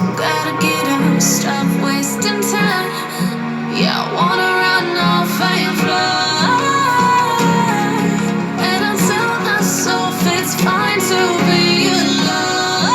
Gotta get up, stop wasting time. Yeah, I wanna run off and fly. And I tell myself it's fine to be alive,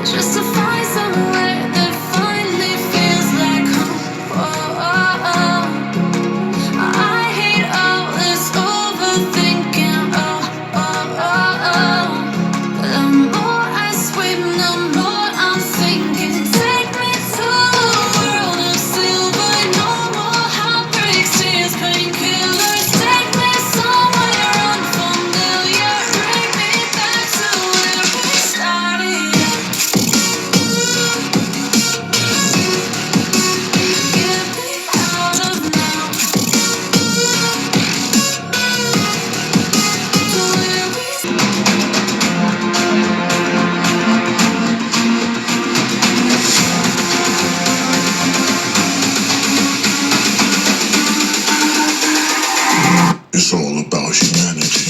just to find somewhere that finally feels like home. Oh, oh, oh. I hate all this overthinking. Oh, oh, oh, oh. The more I swim, the more I'm sinking. Take me to a world of silver. No more heartbreaks, tears, painkillers. Take me somewhere unfamiliar. Bring me back to where we started. Get me out of now to where we It's all about humanity.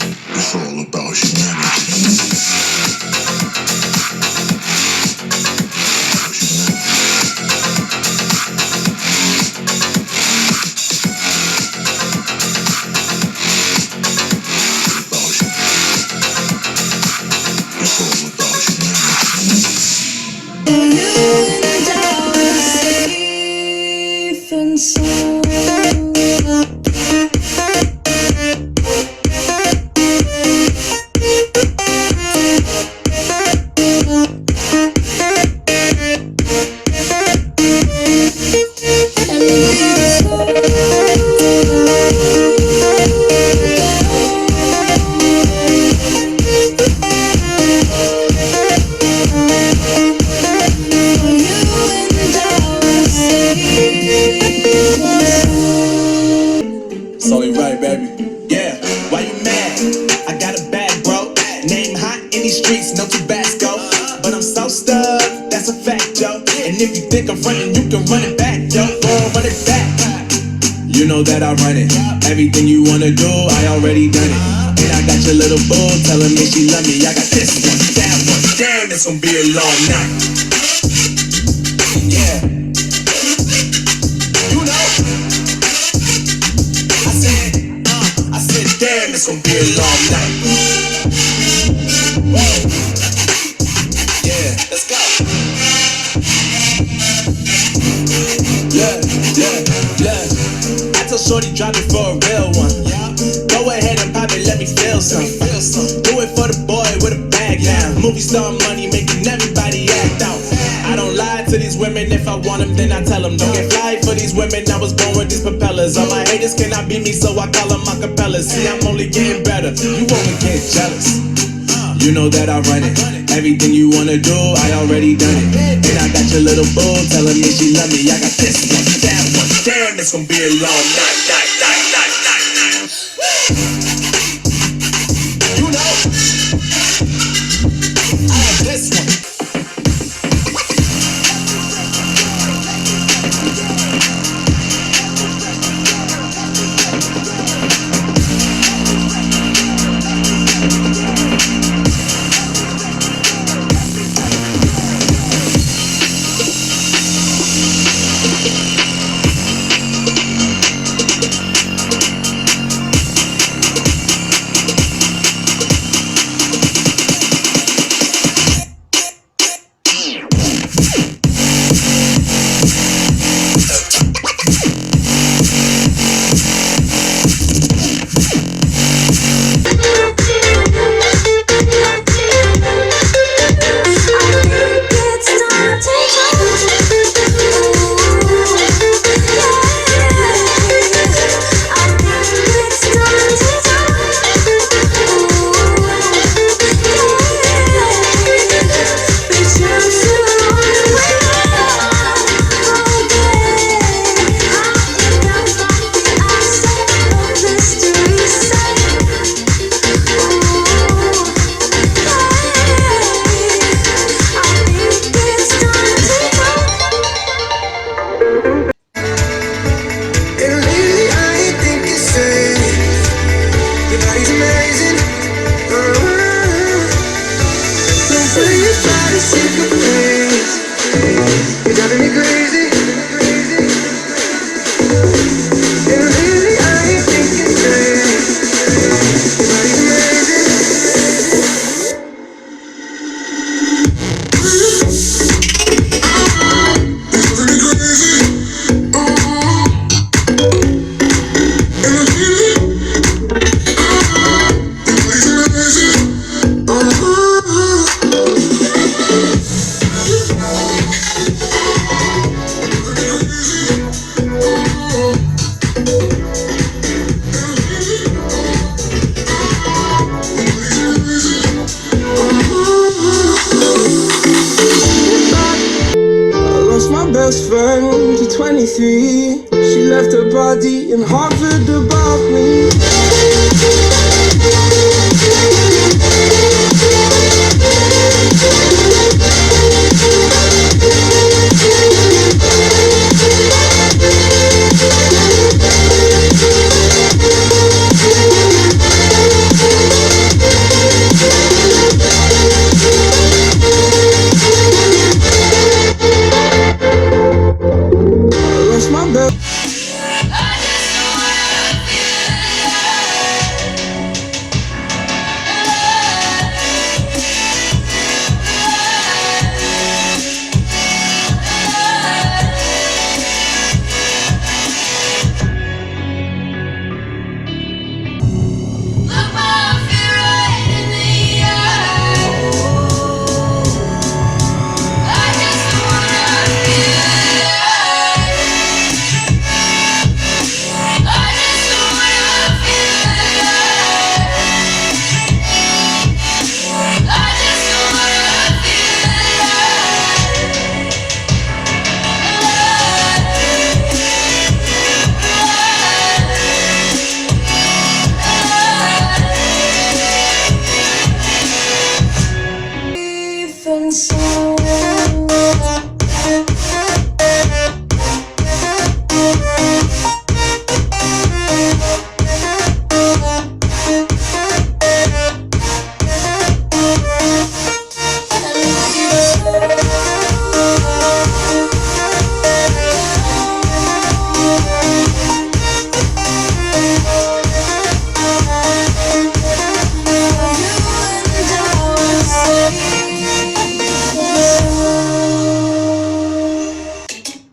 It's all about humanity. It's only right, baby. Yeah, why you mad? I got a bag, bro. Name hot in these streets, no Tabasco. But I'm so stuck, that's a fact, yo. And if you think I'm running, you can run it back, yo. Go run it back. You know that I run it. Everything you wanna do, I already done it. And I got your little boo telling me she love me. I got this one, that one. Damn, it's gonna be a long night. Yeah. You know. I said, damn, it's gonna be a long night. Yeah, let's go. Yeah. I told Shorty drop it for a real one. Go ahead and pop it, let me feel some. Do it for the boy with a bag now. Movie star money making everybody act out. I don't lie to these women, if I want them then I tell them. Don't get fly for these women, I was born with these propellers. All my haters cannot beat me, so I call them acapellas. See, I'm only getting better, you only get jealous. You know that I run it. Everything you wanna do, I already done it. And I got your little boo telling me she love me. I got this one, that one. Damn, it's gonna be a long night. You know, I got this one. party. She left her body in Harvard above me. I lost my best.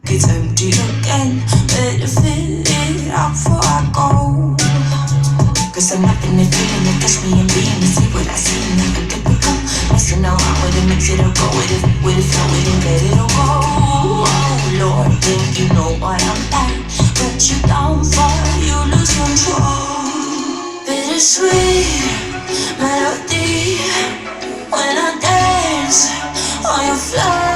It's empty again, better fill it up before I go. Cause I'm nothing to feeling it, touch me and being to see what I see. Nothing typical, messing around with it, mix it or go with it, flow with it, let it all go. Oh Lord, think you know what I'm like, but you don't fall, you lose control. Bittersweet melody when I dance on your fly.